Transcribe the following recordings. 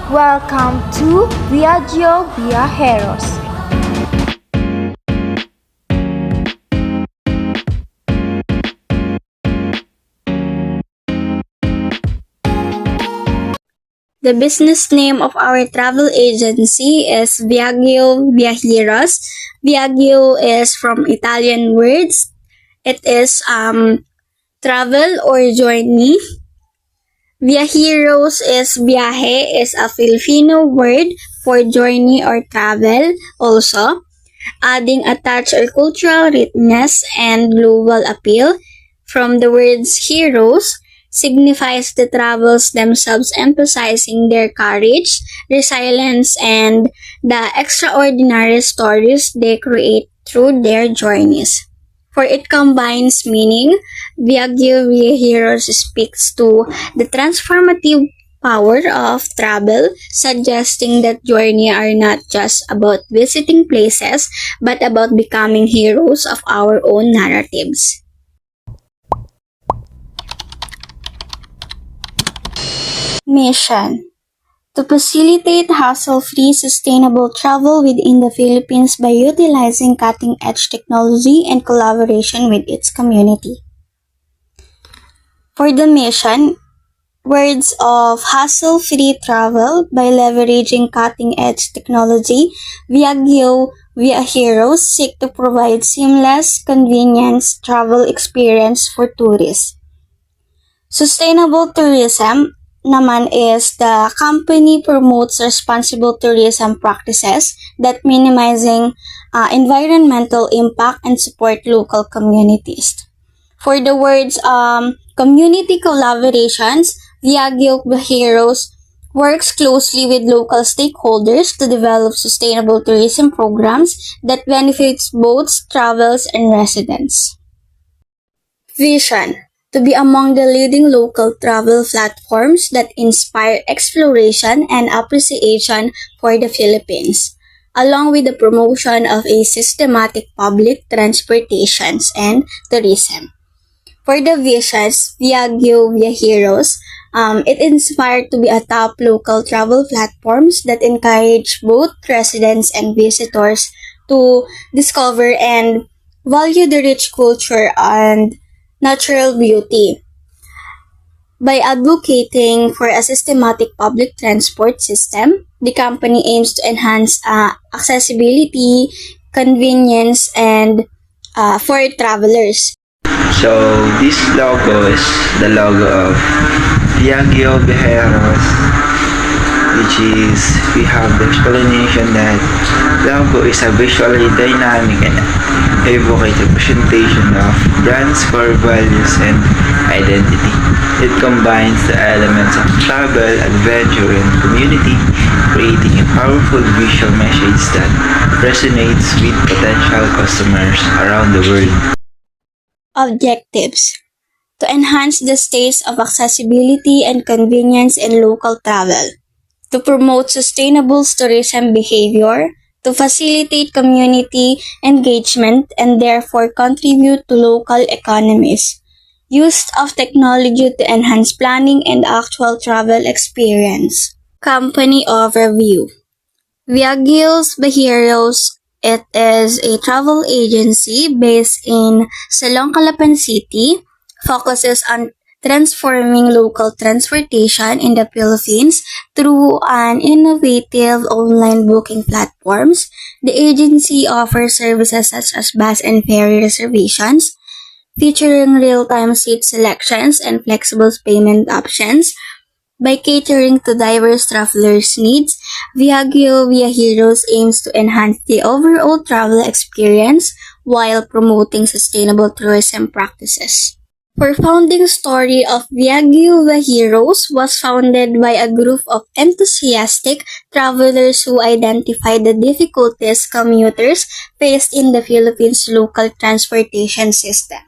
Welcome to Viaggio Viajeros. The business name of our travel agency is Viaggio Viajeros. Viaggio is from Italian words. It is travel or journey. Viajeros is viaje is a Filipino word for journey or travel also, adding a touch or cultural richness and global appeal. From the words heroes signifies the travels themselves, emphasizing their courage, resilience, and the extraordinary stories they create through their journeys. For it combines meaning, Viaggio Viajeros speaks to the transformative power of travel, suggesting that journeys are not just about visiting places, but about becoming heroes of our own narratives. Mission: to facilitate hassle-free sustainable travel within the Philippines by utilizing cutting-edge technology and collaboration with its community. For the mission, words of hassle-free travel by leveraging cutting-edge technology, Viaggio Viajeros seek to provide seamless, convenient travel experience for tourists. Sustainable tourism naman is the company promotes responsible tourism practices that minimizing environmental impact and support local communities. For the words community collaborations, Viaggio Viajeros works closely with local stakeholders to develop sustainable tourism programs that benefits both travelers and residents. Vision: to be among the leading local travel platforms that inspire exploration and appreciation for the Philippines, along with the promotion of a systematic public transportations and tourism. For the visions, Viaggio Viajeros, it inspired to be a top local travel platforms that encourage both residents and visitors to discover and value the rich culture and natural beauty. By advocating for a systematic public transport system, the company aims to enhance accessibility, convenience, and for travelers. So this logo is the logo of Viaggio Viajeros, which is we have the explanation that logo is a visually dynamic and evocative presentation of brand's core values and identity. It combines the elements of travel, adventure, and community, creating a powerful visual message that resonates with potential customers around the world. Objectives: to enhance the states of accessibility and convenience in local travel, to promote sustainable tourism behavior, to facilitate community engagement and therefore contribute to local economies, use of technology to enhance planning and actual travel experience. Company overview: Viaggio Viajeros, it is a travel agency based in Salong, Calapan City, focuses on transforming local transportation in the Philippines through an innovative online booking platforms. The agency offers services such as bus and ferry reservations, featuring real-time seat selections and flexible payment options. By catering to diverse travelers' needs, Viaggio Viajeros aims to enhance the overall travel experience while promoting sustainable tourism practices. For founding story of Viaggio Viajeros was founded by a group of enthusiastic travelers who identified the difficulties commuters faced in the Philippines' local transportation system.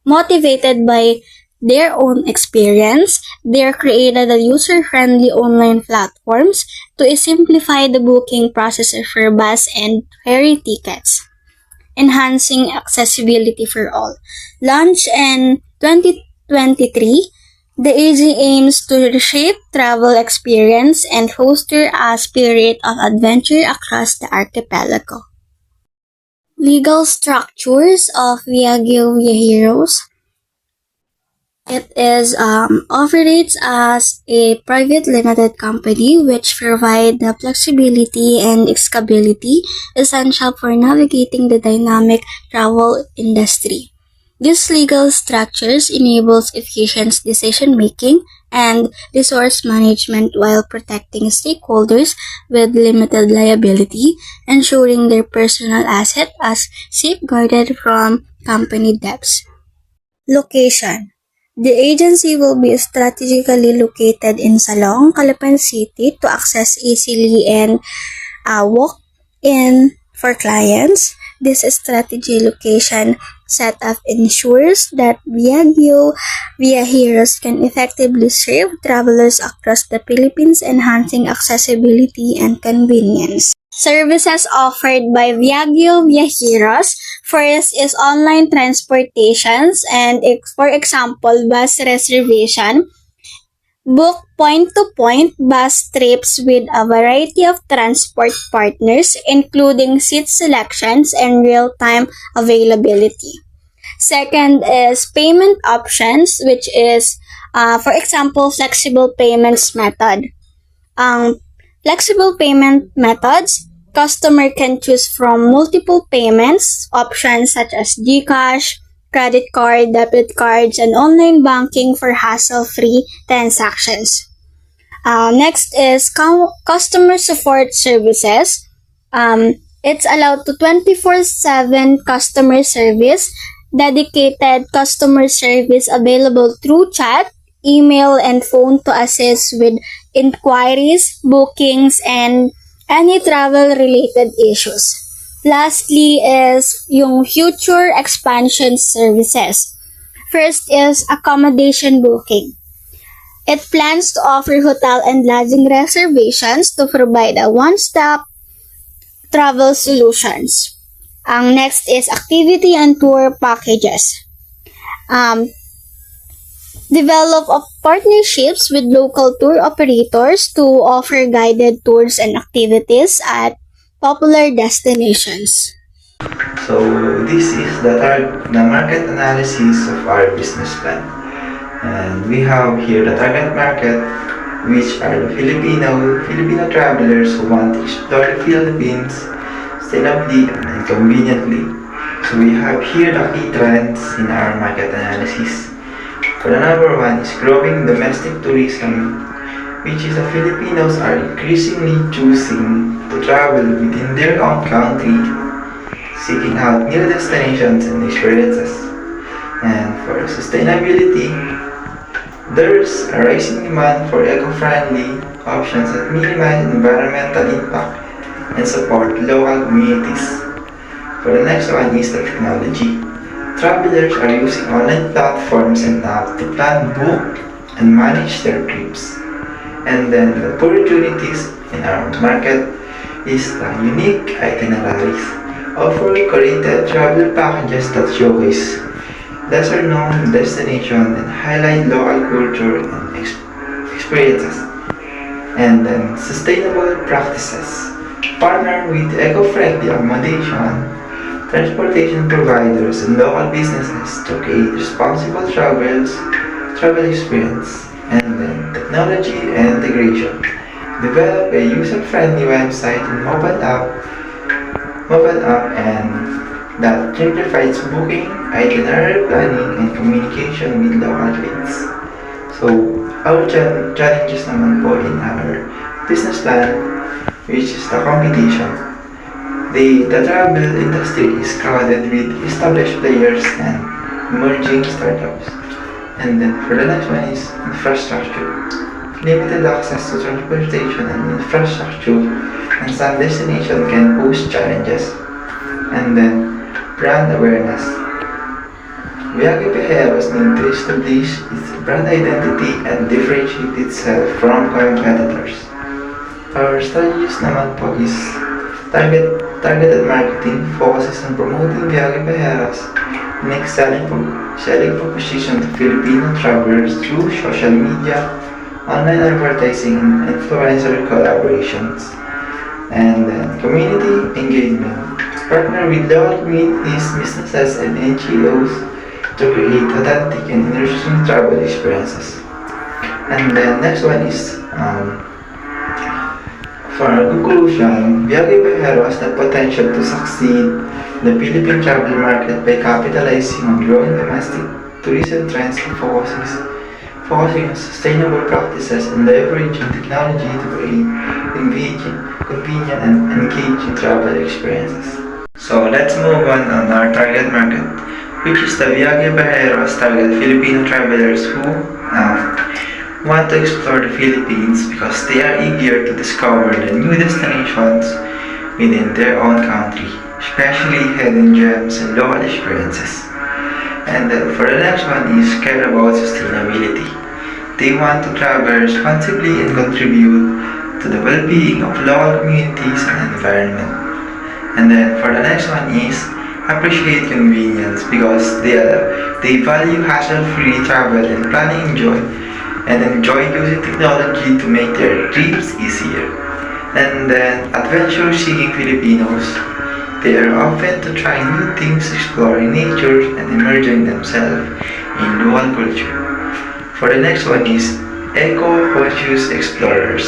Motivated by their own experience, they created a user-friendly online platforms to simplify the booking process for bus and ferry tickets, enhancing accessibility for all. Launched in 2023, The AG aims to reshape travel experience and foster a spirit of adventure across the archipelago. Legal structures of Viaggio Viajeros. It operates as a private limited company which provide the flexibility and scalability essential for navigating the dynamic travel industry. These legal structures enables efficient decision making and resource management while protecting stakeholders with limited liability, ensuring their personal asset as safeguarded from company debts. Location. The agency will be strategically located in Salong, Calapan City to access easily and walk-in for clients. This strategy location setup ensures that Viaggio Viajeros can effectively serve travelers across the Philippines, enhancing accessibility and convenience. Services offered by Viaggio Viajeros. First is online transportations and for example, bus reservation. Book point-to-point bus trips with a variety of transport partners including seat selections and real-time availability. Second is payment options, which is, for example, flexible payments method. Flexible payment methods, customer can choose from multiple payments options such as GCash, credit card, debit cards, and online banking for hassle-free transactions. Next is customer support services. It's allowed to 24/7 customer service, dedicated customer service available through chat, email, and phone to assist with inquiries, bookings, and any travel-related issues. Lastly is yung future expansion services. First is accommodation booking. It plans to offer hotel and lodging reservations to provide a one-stop travel solutions. Ang next is activity and tour packages. Develop partnerships with local tour operators to offer guided tours and activities at popular destinations. So this is the market analysis of our business plan. And we have here the target market, which are the Filipino travelers who want to explore the Philippines sustainably and conveniently. So we have here the key trends in our market analysis. For the number one is growing domestic tourism, which is the Filipinos are increasingly choosing to travel within their own country, seeking out new destinations and experiences. And for sustainability, there's a rising demand for eco-friendly options that minimize environmental impact and support local communities. For the next one is the technology. Travelers are using online platforms and apps to plan, book, and manage their trips. And then the opportunities in our market is the unique itineraries, offering curated travel packages that showcase lesser-known destinations and highlight local culture and experiences. And then sustainable practices. Partner with eco-friendly accommodation, transportation providers, and local businesses to create responsible travel experience. And then technology and integration. Develop a user-friendly website and mobile app and that simplifies booking, itinerary planning, and communication with local guides. So, our challenges naman po in our business plan, which is the competition. The travel industry is crowded with established players and emerging startups. And then for the next one is infrastructure. Limited access to transportation and infrastructure and some destinations can pose challenges. And then brand awareness. Viaggio Viajeros need to establish its brand identity and differentiate itself from competitors. Our strategies naman po is targeted marketing focuses on promoting Viaggio Viajeros Next, selling proposition to Filipino travelers through social media, online advertising, and influencer collaborations. And then community engagement. Partner with local communities, businesses, and NGOs to create authentic and interesting travel experiences. And then next one is for our conclusion, Viaje Viajero has the potential to succeed in the Philippine travel market by capitalizing on growing domestic tourism trends and focusing on sustainable practices and leveraging technology to create convenient and engaging travel experiences. So let's move on our target market, which is the Viaje Viajero's target Filipino travelers who want to explore the Philippines because they are eager to discover the new destinations within their own country, especially hidden gems and local experiences. And then for the next one is care about sustainability. They want to travel responsibly and contribute to the well-being of local communities and environment. And then for the next one is appreciate convenience because they value hassle-free travel and enjoy using technology to make their trips easier. And then adventure-seeking Filipinos, they are open to trying new things, exploring nature, and immersing themselves in local culture. For the next one is eco-conscious explorers.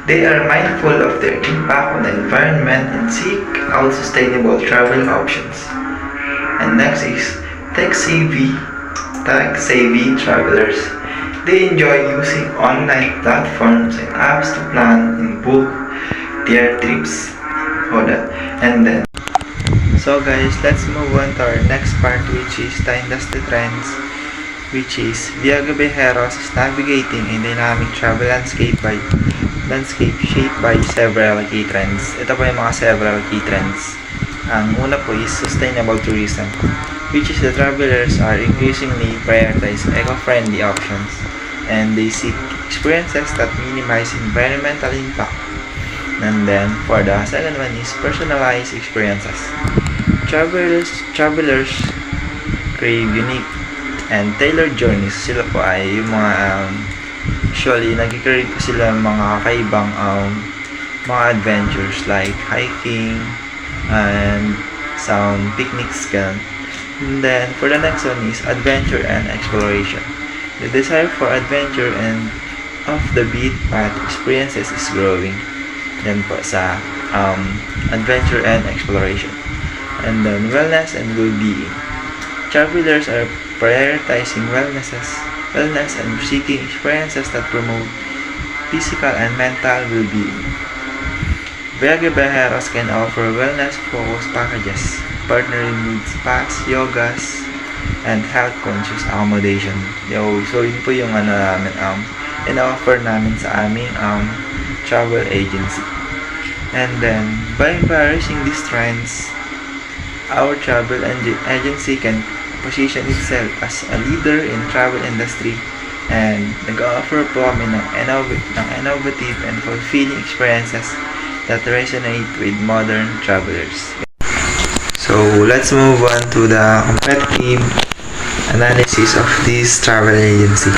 They are mindful of their impact on the environment and seek out sustainable travel options. And next is tech-savvy travelers. They enjoy using online platforms and apps to plan and book their trips. So guys, let's move on to our next part, which is the industry trends, which is Viaje Viajeros is navigating a dynamic travel landscape shaped by several key trends. Ito po yung mga several key trends. Ang una po is sustainable tourism, which is the travelers are increasingly prioritize eco-friendly options and they seek experiences that minimize environmental impact. And then for the second one is personalized experiences. Travelers crave unique and tailored journeys. Sila po ay yung mga usually nag-crave po sila mga kakaibang mga adventures like hiking and some picnics ganun. And then for the next one is adventure and exploration. The desire for adventure and off the beat path experiences is growing. Yan po sa adventure and exploration. And then wellness and well-being. Travelers are prioritizing wellness and seeking experiences that promote physical and mental well-being. Viaje Viajeros can offer wellness-focused packages, partnering with spas, yogas, and health-conscious accommodation. So yun po yung in-offer namin sa aming travel agency. And then, by embracing these trends, our travel agency can position itself as a leader in travel industry and nag-offer po kami ng innovative and fulfilling experiences that resonate with modern travelers. So let's move on to the competitive analysis of this travel agency.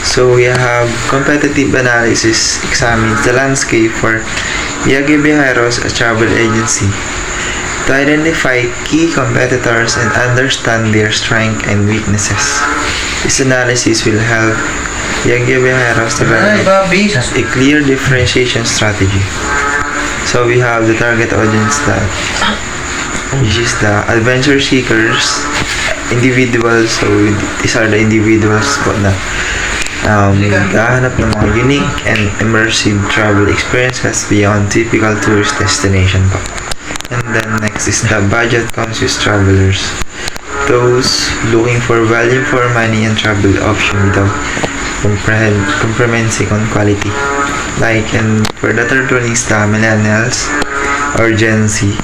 So we have competitive analysis examines the landscape for Viaje Viajeros, a travel agency, to identify key competitors and understand their strengths and weaknesses. This analysis will help Viaje Viajeros develop a clear differentiation strategy. So we have the target audience which is the adventure seekers, individuals. So these are the individuals po na naghahanap ng mga unique and immersive travel experiences beyond typical tourist destination po. And then next is the budget-conscious travelers. Those looking for value for money and travel option without compromising on quality. For the third one is the millennials or Gen Z.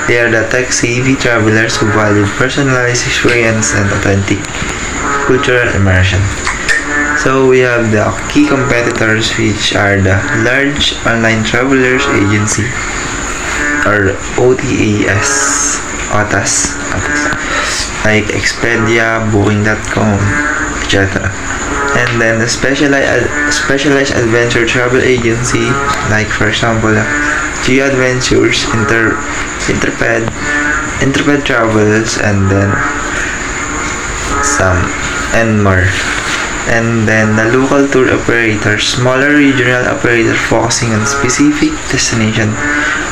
They are the tech-savvy travelers who value personalized experience and authentic cultural immersion. So we have the key competitors, which are the large online travelers agency or OTAs OTAs, like Expedia, Booking.com, etc. And then the specialized adventure travel agency, like for example, Geo Adventures, Intrepid Travels, and then some and more. And then the local tour operators, smaller regional operators focusing on specific destination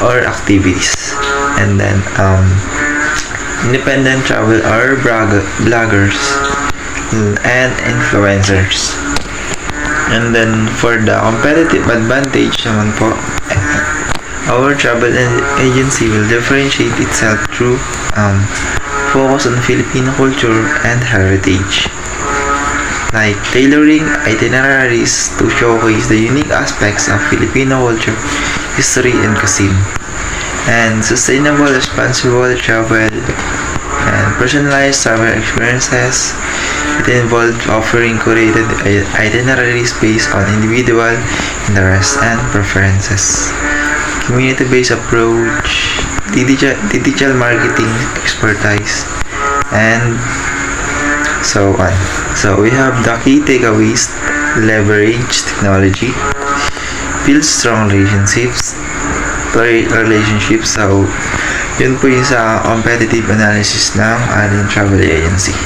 or activities. And then independent travel or bloggers and influencers. And then for the competitive advantage naman po, our travel agency will differentiate itself through focus on Filipino culture and heritage, like tailoring itineraries to showcase the unique aspects of Filipino culture, history, and cuisine, and sustainable, responsible travel and personalized travel experiences. It involves offering curated itineraries based on individual interests and preferences, community-based approach, digital marketing expertise, and so on. So we have the key takeaways: leverage technology, build strong relationships. So yun po yung sa competitive analysis ng ating travel agency.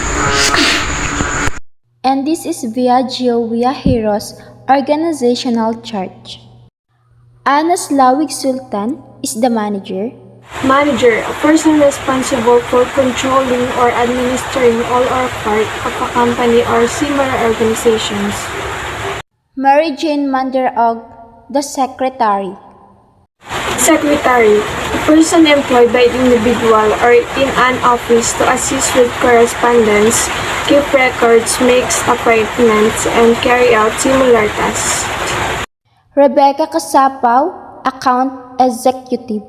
And this is Viaggio Via Heroes organizational chart. Anas Lawig Sultan is the manager. Manager, a person responsible for controlling or administering all or part of a company or similar organizations. Mary Jane Manderog, the secretary. Secretary, a person employed by the individual or in an office to assist with correspondence, keep records, makes appointments, and carry out similar tasks. Rebecca Casapaw, account executive.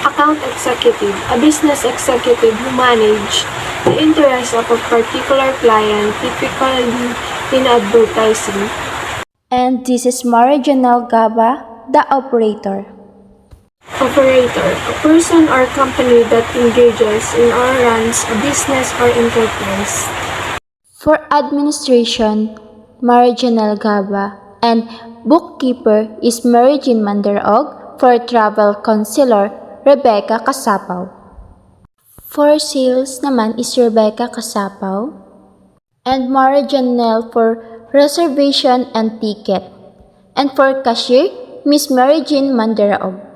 Account executive, a business executive who manage the interests of a particular client, typically in advertising. And this is Mara Janelle Gaba, the operator. Operator, a person or company that engages in or runs a business or enterprise. For administration, Mara Janelle Gaba, and bookkeeper is Mary Jean Manderog. For travel counselor, Rebecca Casapaw. For sales naman is Rebecca Casapaw. And Mara Janelle for reservation and ticket. And for cashier, Miss Mary Jean Manderaog.